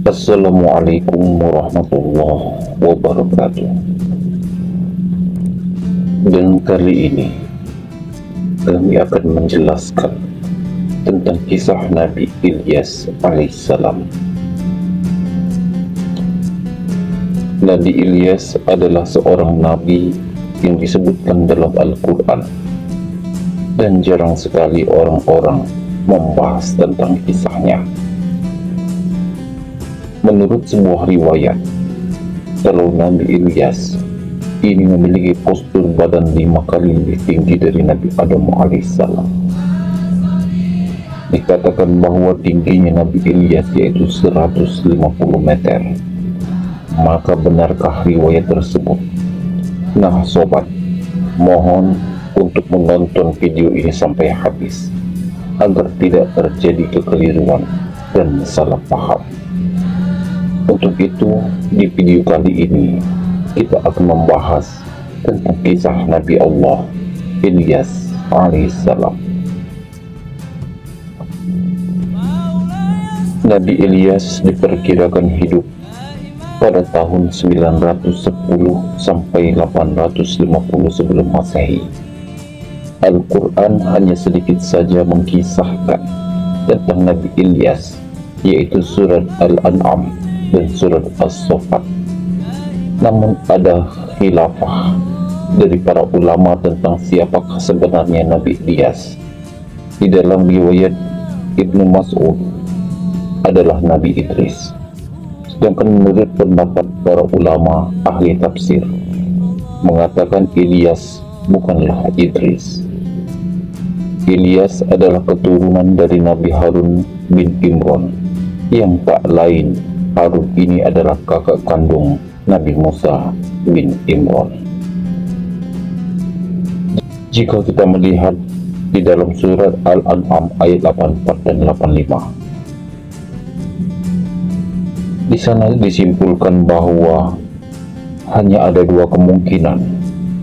Assalamualaikum warahmatullahi wabarakatuh. Dan kali ini kami akan menjelaskan tentang kisah Nabi Ilyas alaihissalam. Nabi Ilyas adalah seorang nabi yang disebutkan dalam Al-Quran, dan jarang sekali orang-orang membahas tentang kisahnya. Menurut sebuah riwayat, kalau Nabi Ilyas ini memiliki postur badan 5 kali lebih tinggi dari Nabi Adam alaihissalam. Dikatakan bahwa tingginya Nabi Ilyas yaitu 150 meter. Maka benarkah riwayat tersebut? Nah sobat, mohon untuk menonton video ini sampai habis agar tidak terjadi kekeliruan dan salah paham. Untuk itu, di video kali ini kita akan membahas tentang kisah Nabi Allah Ilyas alaihissalam. Nabi Ilyas diperkirakan hidup pada tahun 910 sampai 850 sebelum Masehi. Al-Quran hanya sedikit saja mengisahkan tentang Nabi Ilyas, yaitu surat Al-An'am dan surat As-Saffat. Namun ada khilafah dari para ulama tentang siapakah sebenarnya Nabi Ilyas. Di dalam riwayat Ibnu Mas'ud adalah Nabi Idris, sedangkan menurut pendapat para ulama ahli tafsir mengatakan Ilyas bukanlah Idris. Ilyas adalah keturunan dari Nabi Harun bin Imran, yang tak lain Harun ini adalah kakak kandung Nabi Musa bin Imran. Jika kita melihat di dalam surat Al-An'am ayat 84 dan 85, di sana disimpulkan bahwa hanya ada 2 kemungkinan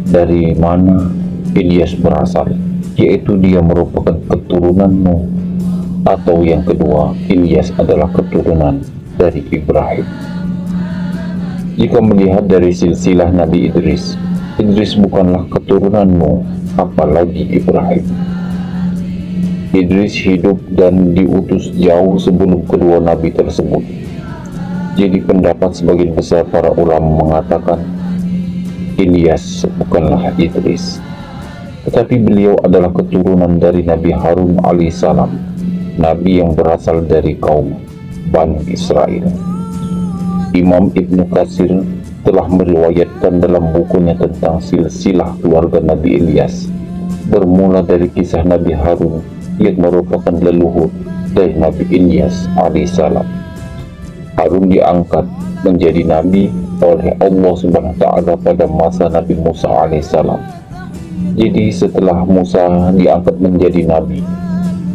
dari mana Ilyas berasal, yaitu dia merupakan keturunan Nuh, atau yang kedua, Ilyas adalah keturunan dari Ibrahim. Jika melihat dari silsilah Nabi Idris, Idris bukanlah keturunan Nuh, apalagi Ibrahim. Idris hidup dan diutus jauh sebelum kedua nabi tersebut. Jadi pendapat sebagian besar para ulama mengatakan Ilyas bukanlah Idris, tetapi beliau adalah keturunan dari Nabi Harun alaihissalam, nabi yang berasal dari kaum Bani Israel. Imam Ibnu Katsir telah meriwayatkan dalam bukunya tentang silsilah keluarga Nabi Ilyas, bermula dari kisah Nabi Harun yang merupakan leluhur dari Nabi Ilyas alaihissalam. Harun diangkat menjadi nabi oleh Allah Subhanahu wa taala pada masa Nabi Musa alaihissalam. Jadi setelah Musa diangkat menjadi nabi,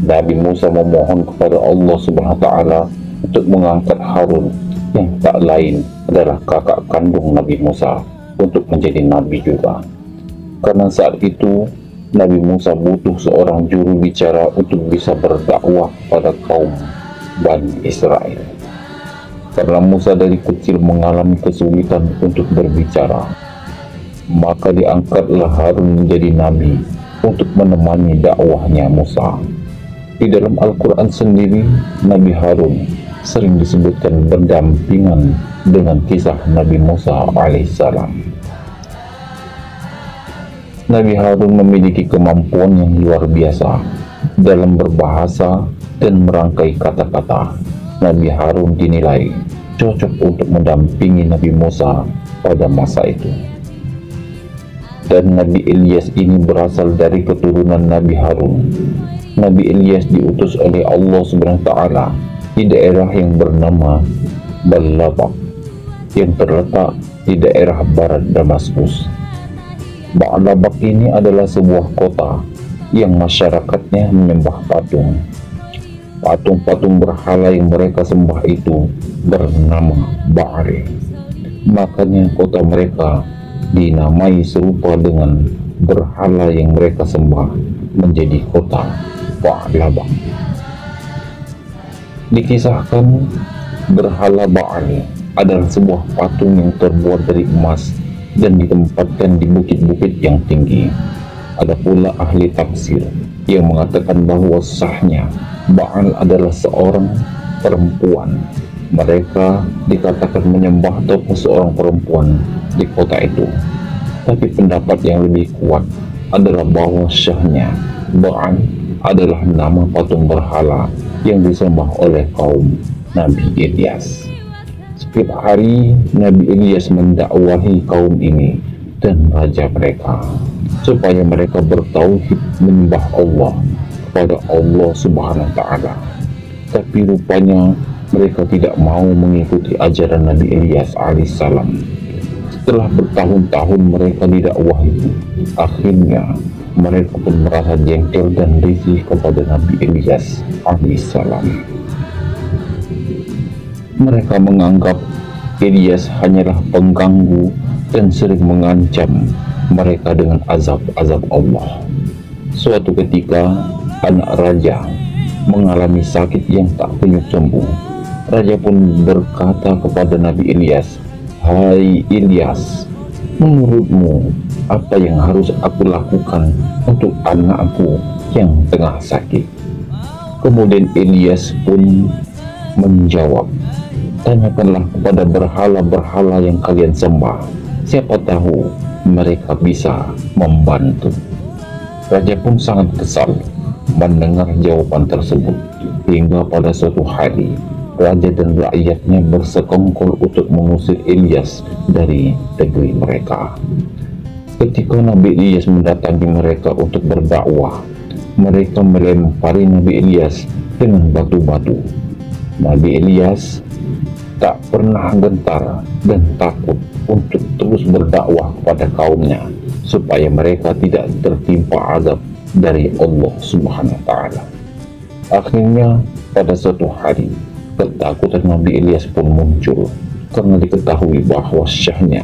Nabi Musa memohon kepada Allah Subhanahu wa taala untuk mengangkat Harun yang tak lain adalah kakak kandung Nabi Musa untuk menjadi nabi juga. Karena saat itu Nabi Musa butuh seorang juru bicara untuk bisa berdakwah pada kaum Bani Israel. Karena Musa dari kecil mengalami kesulitan untuk berbicara, maka diangkatlah Harun menjadi nabi untuk menemani dakwahnya Musa. Di dalam Al-Quran sendiri, Nabi Harun sering disebutkan berdampingan dengan kisah Nabi Musa alaihissalam. Nabi Harun memiliki kemampuan yang luar biasa dalam berbahasa dan merangkai kata-kata. Nabi Harun dinilai cocok untuk mendampingi Nabi Musa pada masa itu. Dan Nabi Ilyas ini berasal dari keturunan Nabi Harun. Nabi Ilyas diutus oleh Allah Subhanahu wa taala di daerah yang bernama Ba'labak, yang terletak di daerah barat Damaskus. Ba'labak ini adalah sebuah kota yang masyarakatnya menyembah patung. Patung-patung berhala yang mereka sembah itu bernama Ba'ri. Makanya kota mereka dinamai serupa dengan berhala yang mereka sembah menjadi kota Ba'labak. Dikisahkan Berhala Baal adalah sebuah patung yang terbuat dari emas dan ditempatkan di bukit-bukit yang tinggi. Ada pula ahli tafsir yang mengatakan bahwa sahnya Baal adalah seorang perempuan. Mereka dikatakan menyembah tokoh seorang perempuan di kota itu. Tapi pendapat yang lebih kuat adalah bahwa syahnya Baal adalah nama patung berhala yang disembah oleh kaum Nabi Ilyas. Setiap hari Nabi Ilyas mendakwahi kaum ini dan raja mereka supaya mereka bertauhid menyembah Allah kepada Allah Subhanahu wa taala. Tapi rupanya mereka tidak mau mengikuti ajaran Nabi Ilyas alaihissalam. Setelah bertahun-tahun mereka didakwahi, akhirnya mereka pun merasa jengkel dan risih kepada Nabi Ilyas alaihissalam. Mereka menganggap Ilyas hanyalah pengganggu dan sering mengancam mereka dengan azab-azab Allah. Suatu ketika, anak raja mengalami sakit yang tak kunjung sembuh. Raja pun berkata kepada Nabi Ilyas, "Hai Ilyas, menurutmu apa yang harus aku lakukan untuk anakku yang tengah sakit?" Kemudian Ilyas pun menjawab, "Tanyakanlah kepada berhala-berhala yang kalian sembah, siapa tahu mereka bisa membantu." Raja pun sangat kesal mendengar jawaban tersebut, hingga pada suatu hari raja dan rakyatnya bersekongkol untuk mengusir Ilyas dari negeri mereka. Ketika Nabi Ilyas mendatangi mereka untuk berdakwah, mereka melempari Nabi Ilyas dengan batu-batu. Nabi Ilyas tak pernah gentar dan takut untuk terus berdakwah kepada kaumnya supaya mereka tidak tertimpa azab dari Allah Subhanahu wa taala. Akhirnya pada suatu hari ketakutan Nabi Ilyas pun muncul karena diketahui bahwa syahnya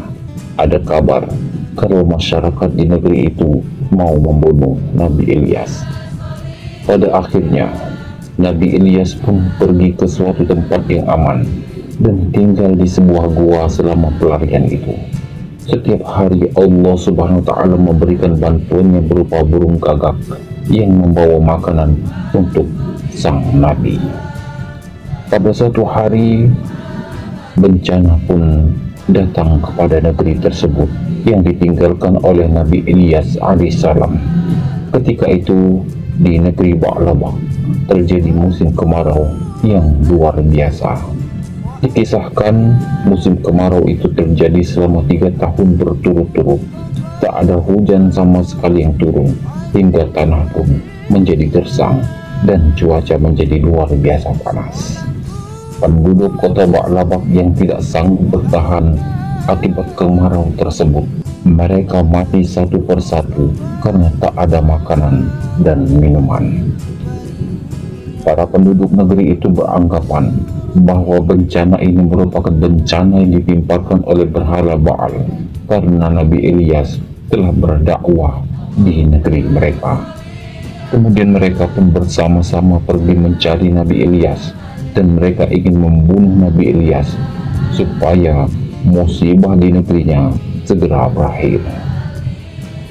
ada kabar kalau masyarakat di negeri itu mau membunuh Nabi Ilyas. Pada akhirnya Nabi Ilyas pun pergi ke suatu tempat yang aman dan tinggal di sebuah gua selama pelarian itu. Setiap hari Allah Subhanahu wa taala memberikan bantuannya berupa burung gagak yang membawa makanan untuk sang nabi. Pada suatu hari bencana pun datang kepada negeri tersebut yang ditinggalkan oleh Nabi Ilyas alaihissalam. Ketika itu di negeri Ba'labak terjadi musim kemarau yang luar biasa. Dikisahkan musim kemarau itu terjadi selama 3 tahun berturut-turut. Tak ada hujan sama sekali yang turun, hingga tanah pun menjadi gersang dan cuaca menjadi luar biasa panas. Penduduk kota Ba'labak yang tidak sanggup bertahan akibat kemarau tersebut, mereka mati satu persatu karena tak ada makanan dan minuman. Para penduduk negeri itu beranggapan bahwa bencana ini merupakan bencana yang ditimpakan oleh berhala Baal karena Nabi Ilyas telah berdakwah di negeri mereka. Kemudian mereka pun bersama-sama pergi mencari Nabi Ilyas dan mereka ingin membunuh Nabi Ilyas supaya musibah di negerinya segera berakhir.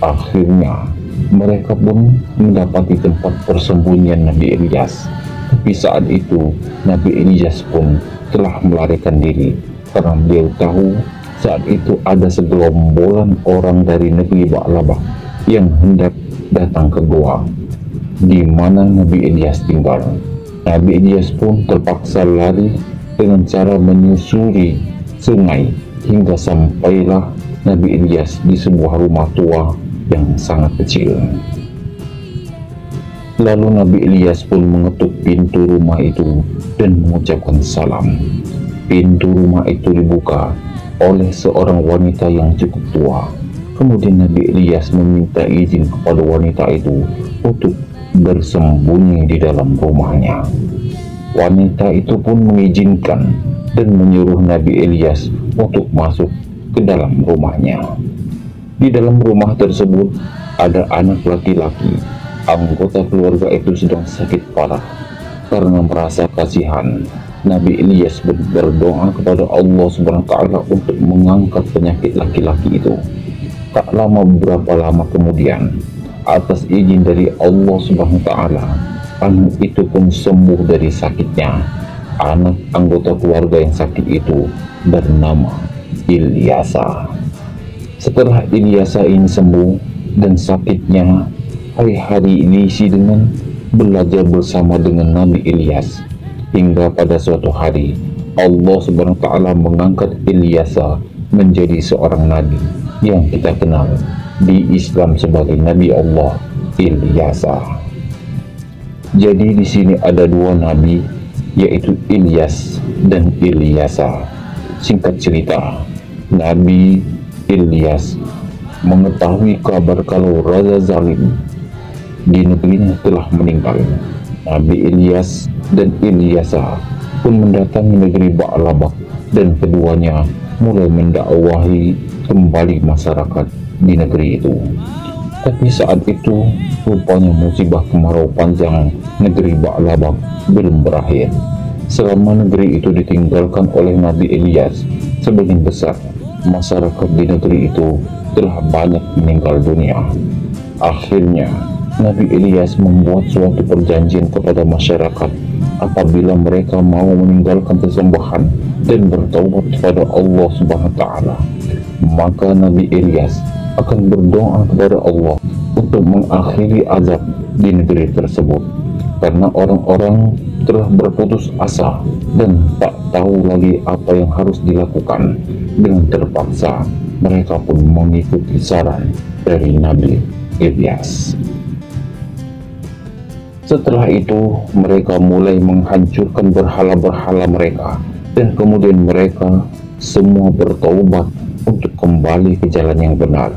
Akhirnya mereka pun mendapati tempat persembunyian Nabi Ilyas. Tapi saat itu Nabi Ilyas pun telah melarikan diri karena beliau tahu saat itu ada segerombolan orang dari negeri Ba'labak yang hendak datang ke gua di mana Nabi Ilyas tinggal. Nabi Ilyas pun terpaksa lari dengan cara menyusuri sungai hingga sampailah Nabi Ilyas di sebuah rumah tua yang sangat kecil. Lalu Nabi Ilyas pun mengetuk pintu rumah itu dan mengucapkan salam. Pintu rumah itu dibuka oleh seorang wanita yang cukup tua. Kemudian Nabi Ilyas meminta izin kepada wanita itu untuk bersembunyi di dalam rumahnya. Wanita itu pun mengizinkan dan menyuruh Nabi Ilyas untuk masuk ke dalam rumahnya. Di dalam rumah tersebut ada anak laki-laki. Anggota keluarga itu sedang sakit parah. Karena merasa kasihan, Nabi Ilyas berdoa kepada Allah Subhanahu wa Ta'ala untuk mengangkat penyakit laki-laki itu. Tak lama, beberapa lama kemudian, atas izin dari Allah Subhanahu wa Ta'ala, anak itu pun sembuh dari sakitnya. Anak anggota keluarga yang sakit itu bernama Ilyasa. Setelah Ilyasa ini sembuh dan sakitnya, hari-hari diisi dengan belajar bersama dengan Nabi Ilyas. Hingga pada suatu hari Allah Subhanahu wa Ta'ala mengangkat Ilyasa menjadi seorang nabi yang kita kenal di Islam sebagai Nabi Allah Ilyasa. Jadi di sini ada dua nabi, yaitu Ilyas dan Ilyasa. Singkat cerita, Nabi Ilyas mengetahui kabar kalau Raja Zalim di negerinya telah meninggal. Nabi Ilyas dan Ilyasa pun mendatangi negeri Ba'labak dan keduanya mulai mendakwahi kembali masyarakat di negeri itu. Tapi saat itu rupanya musibah kemarau panjang negeri Ba'labak belum berakhir. Selama negeri itu ditinggalkan oleh Nabi Ilyas, sebagian besar masyarakat di negeri itu telah banyak meninggal dunia. Akhirnya Nabi Ilyas membuat suatu perjanjian kepada masyarakat, apabila mereka mau meninggalkan sesembahan dan bertaubat kepada Allah Subhanahu wa Ta'ala, maka Nabi Ilyas akan berdoa kepada Allah untuk mengakhiri azab di negeri tersebut, karena orang-orang telah berputus asa dan tak tahu lagi apa yang harus dilakukan. Dengan terpaksa mereka pun mengikuti saran dari Nabi Ilyas. Setelah itu mereka mulai menghancurkan berhala-berhala mereka, dan kemudian mereka semua bertaubat untuk kembali ke jalan yang benar.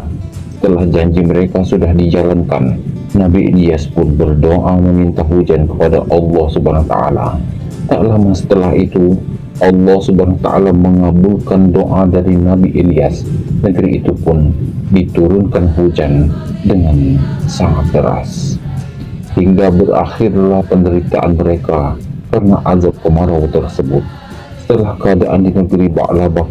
Setelah janji mereka sudah dijalankan, Nabi Ilyas pun berdoa meminta hujan kepada Allah Subhanahu wa Ta'ala. Tak lama setelah itu Allah Subhanahu wa Ta'ala mengabulkan doa dari Nabi Ilyas. Negeri itu pun diturunkan hujan dengan sangat deras, hingga berakhirlah penderitaan mereka karena azab kemarau tersebut. Setelah keadaan di negeri Ba'labak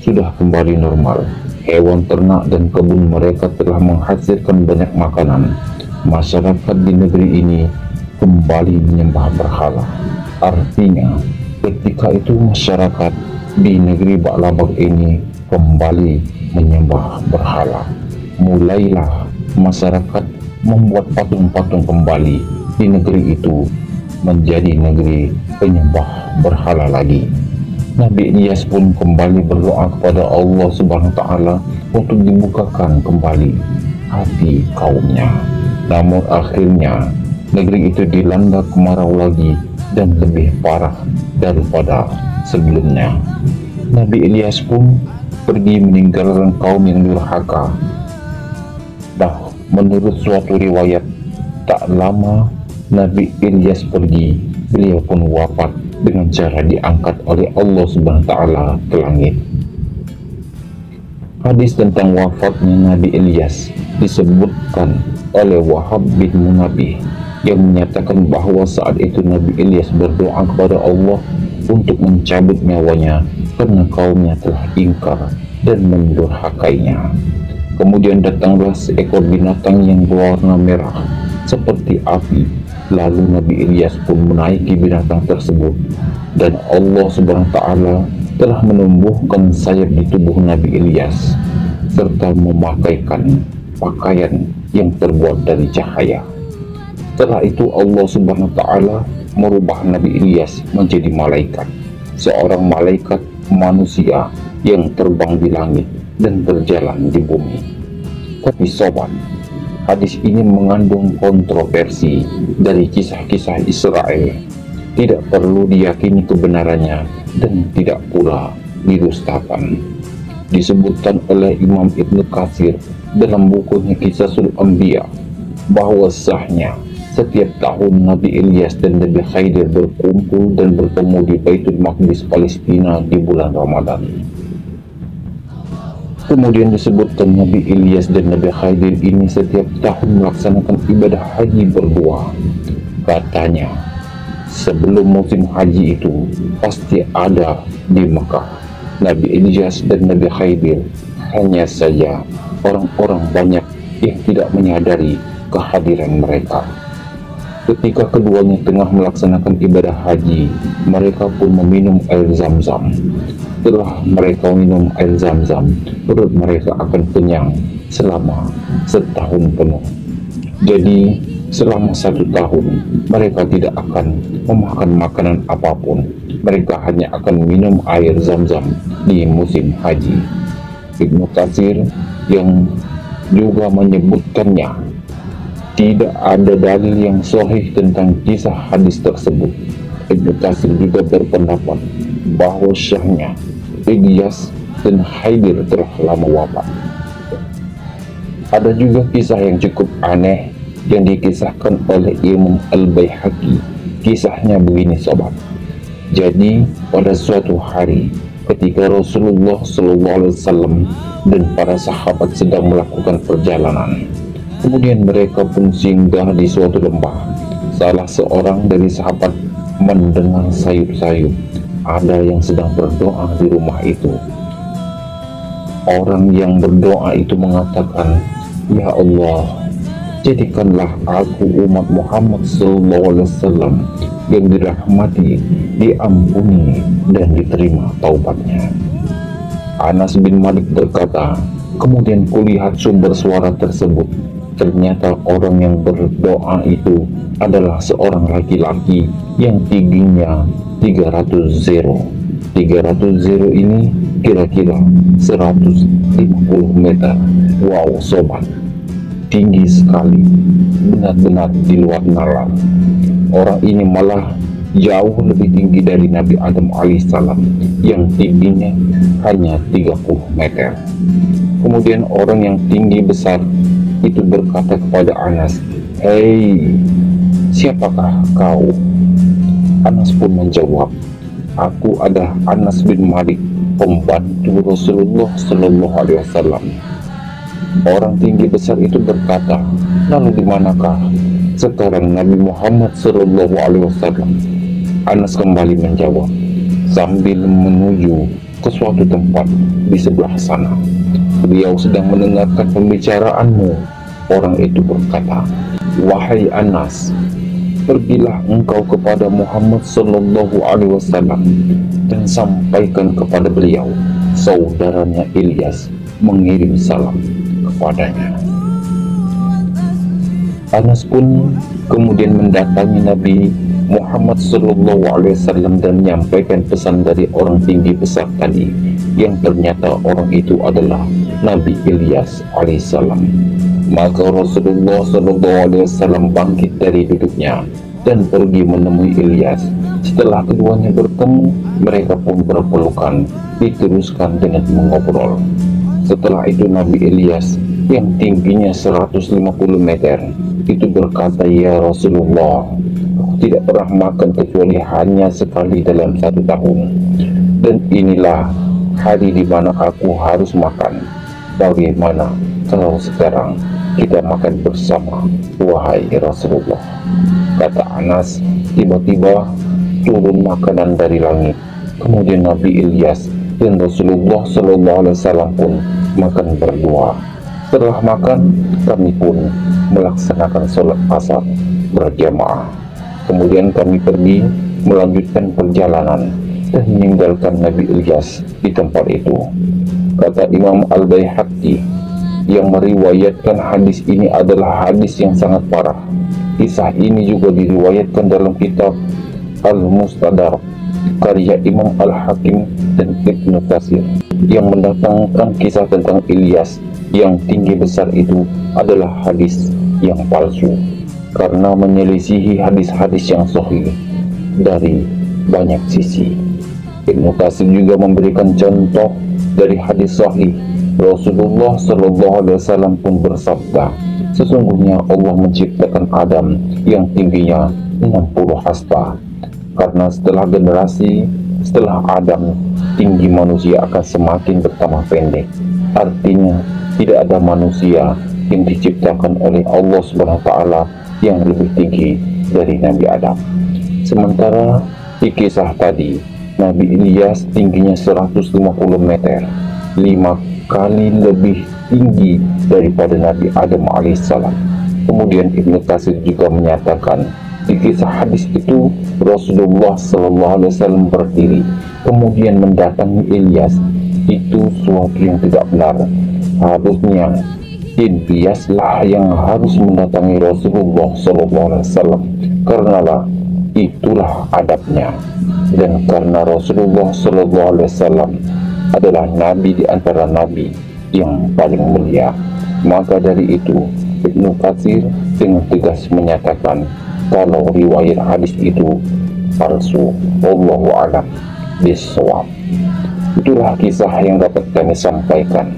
sudah kembali normal, hewan ternak dan kebun mereka telah menghasilkan banyak makanan, masyarakat di negeri ini kembali menyembah berhala. Artinya, ketika itu masyarakat di negeri Ba'labak ini kembali menyembah berhala. Mulailah masyarakat membuat patung-patung kembali di negeri itu menjadi negeri penyembah berhala lagi. Nabi Ilyas pun kembali berdoa kepada Allah Subhanahu wa Ta'ala untuk dibukakan kembali hati kaumnya. Namun akhirnya negeri itu dilanda kemarau lagi dan lebih parah daripada sebelumnya. Nabi Ilyas pun pergi meninggalkan kaum yang durhaka. Menurut suatu riwayat, tak lama Nabi Ilyas pergi, beliau pun wafat dengan cara diangkat oleh Allah Subhanahu wa Ta'ala ke langit. Hadis tentang wafatnya Nabi Ilyas disebutkan oleh Wahab bin Munabbih, yang menyatakan bahwa saat itu Nabi Ilyas berdoa kepada Allah untuk mencabut nyawanya karena kaumnya telah ingkar dan mendurhakainya. Kemudian datanglah seekor binatang yang berwarna merah seperti api. Lalu Nabi Ilyas pun menaiki binatang tersebut, dan Allah Subhanahu wa Ta'ala telah menumbuhkan sayap di tubuh Nabi Ilyas serta memakaikan pakaian yang terbuat dari cahaya. Setelah itu Allah Subhanahu wa Ta'ala merubah Nabi Ilyas menjadi malaikat, seorang malaikat manusia yang terbang di langit dan berjalan di bumi. Tapi sobat, hadis ini mengandung kontroversi dari kisah-kisah Israel. Tidak perlu diyakini kebenarannya dan tidak pula didustakan. Disebutkan oleh Imam Ibnu Katsir dalam bukunya Qisasul Anbiya bahwa sahnya setiap tahun Nabi Ilyas dan Nabi Khidir berkumpul dan bertemu di Baitul Maqdis Palestina di bulan Ramadan. Kemudian disebutkan Nabi Ilyas dan Nabi Khidir ini setiap tahun melaksanakan ibadah haji berdua. Katanya, sebelum musim haji itu pasti ada di Mekah. Nabi Ilyas dan Nabi Khidir, hanya saja orang-orang banyak yang tidak menyadari kehadiran mereka. Ketika keduanya tengah melaksanakan ibadah haji, mereka pun meminum air Zam-Zam. Setelah mereka minum air Zam-Zam, perut mereka akan kenyang selama setahun penuh. Jadi selama 1 tahun mereka tidak akan memakan makanan apapun. Mereka hanya akan minum air Zam-Zam di musim haji. Ibnu Katsir yang juga menyebutkannya, tidak ada dalil yang sahih tentang kisah hadis tersebut. Ibnu Katsir juga berpendapat bahwa syahnya Ilyas dan Khidir telah lama wafat. Ada juga kisah yang cukup aneh yang dikisahkan oleh Imam Al-Baihaqi. Kisahnya begini sobat. Jadi pada suatu hari ketika Rasulullah SAW dan para sahabat sedang melakukan perjalanan, kemudian mereka pun singgah di suatu lembah. Salah seorang dari sahabat mendengar sayup-sayup ada yang sedang berdoa di rumah itu. Orang yang berdoa itu mengatakan, "Ya Allah, jadikanlah aku umat Muhammad SAW yang dirahmati, diampuni, dan diterima taubatnya." Anas bin Malik berkata, kemudian kulihat sumber suara tersebut. Ternyata orang yang berdoa itu adalah seorang laki-laki yang tingginya 300 zero. 300 zero ini kira-kira 150 meter. Wow sobat, tinggi sekali, benar-benar di luar nalar. Orang ini malah jauh lebih tinggi dari Nabi Adam alaihissalam yang tingginya hanya 30 meter. Kemudian orang yang tinggi besar itu berkata kepada Anas, "Hei, siapakah kau?" Anas pun menjawab, "Aku adalah Anas bin Malik, pembantu Rasulullah SAW." Orang tinggi besar itu berkata, "Lalu di manakah sekarang Nabi Muhammad SAW?" Anas kembali menjawab, "Sambil menuju ke suatu tempat di sebelah sana. Beliau sedang mendengarkan pembicaraanmu." Orang itu berkata, "Wahai Anas, pergilah engkau kepada Muhammad SAW dan sampaikan kepada beliau, saudaranya Ilyas mengirim salam kepadanya." Anas pun kemudian mendatangi Nabi Muhammad SAW dan menyampaikan pesan dari orang tinggi besar tadi, yang ternyata orang itu adalah Nabi Ilyas alaihissalam. Maka Rasulullah SAW bangkit dari duduknya dan pergi menemui Ilyas. Setelah keduanya bertemu, mereka pun berpelukan, diteruskan dengan mengobrol. Setelah itu Nabi Ilyas yang tingginya 150 meter itu berkata, "Ya Rasulullah, aku tidak pernah makan kecuali hanya sekali dalam 1 tahun. Dan inilah hari di mana aku harus makan. Bagaimana kalau sekarang kita makan bersama, wahai Rasulullah?" Kata Anas, tiba-tiba turun makanan dari langit. Kemudian Nabi Ilyas dan Rasulullah SAW pun makan berdua. Setelah makan, kami pun melaksanakan sholat asar berjamaah. Kemudian kami pergi melanjutkan perjalanan dan meninggalkan Nabi Ilyas di tempat itu. Kata Imam Al-Baihaqi yang meriwayatkan hadis ini adalah hadis yang sangat parah. Kisah ini juga diriwayatkan dalam kitab Al-Mustadrak karya Imam Al-Hakim dan Ibnu Katsir yang mendatangkan kisah tentang Ilyas yang tinggi besar itu adalah hadis yang palsu karena menyelisihi hadis-hadis yang sahih dari banyak sisi. Ibnu Katsir juga memberikan contoh dari hadis sahih. Rasulullah SAW pun bersabda, "Sesungguhnya Allah menciptakan Adam yang tingginya 60 hasta, karena setelah generasi setelah Adam, tinggi manusia akan semakin bertambah pendek." Artinya tidak ada manusia yang diciptakan oleh Allah SWT yang lebih tinggi dari Nabi Adam. Sementara di kisah tadi, Nabi Ilyas tingginya 150 meter, 5 kali lebih tinggi daripada Nabi Adam alaihissalam. Kemudian Ibnu Katsir juga menyatakan di kisah hadis itu Rasulullah SAW berdiri kemudian mendatangi Ilyas. Itu suatu yang tidak benar. Harusnya Ilyaslah yang harus mendatangi Rasulullah SAW, karenalah itulah adabnya. Dan karena Rasulullah SAW adalah nabi di antara nabi yang paling mulia, maka dari itu Ibnu Katsir dengan tegas menyatakan kalau riwayat hadis itu palsu. Wallahu a'lam bishawab. Itulah kisah yang dapat kami sampaikan.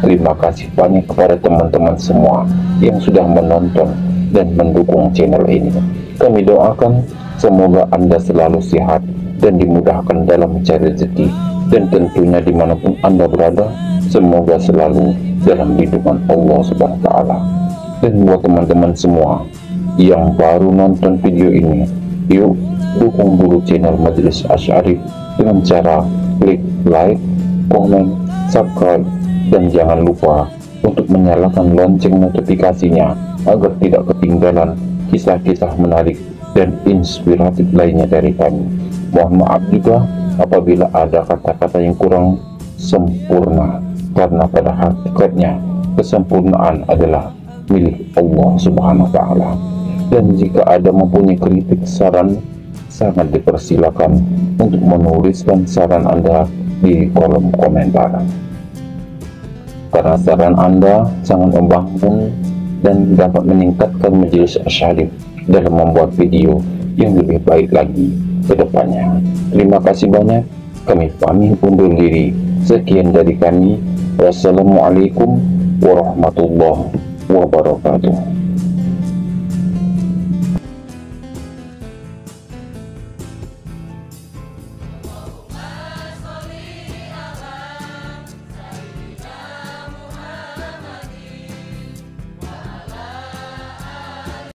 Terima kasih banyak kepada teman-teman semua yang sudah menonton dan mendukung channel ini. Kami doakan semoga Anda selalu sehat dan dimudahkan dalam mencari rezeki, dan tentunya dimanapun Anda berada, semoga selalu dalam lindungan Allah Subhanahu wa Ta'ala. Dan buat teman-teman semua yang baru nonton video ini, yuk dukung dulu channel Majelis Asy'arif dengan cara klik like, komen, subscribe, dan jangan lupa untuk menyalakan lonceng notifikasinya agar tidak ketinggalan kisah-kisah menarik dan inspiratif lainnya dari kami. Mohon maaf juga apabila ada kata-kata yang kurang sempurna, karena pada hakikatnya kesempurnaan adalah milik Allah Subhanahu wa Ta'ala. Dan jika ada mempunyai kritik, saran, sangat dipersilakan untuk menuliskan saran Anda di kolom komentar, karena saran Anda sangat membangun dan dapat meningkatkan Majelis Asy'arif dalam membuat video yang lebih baik lagi ke depannya. Terima kasih banyak. Kami pamit undur diri. Sekian dari kami. Wassalamualaikum warahmatullahi wabarakatuh.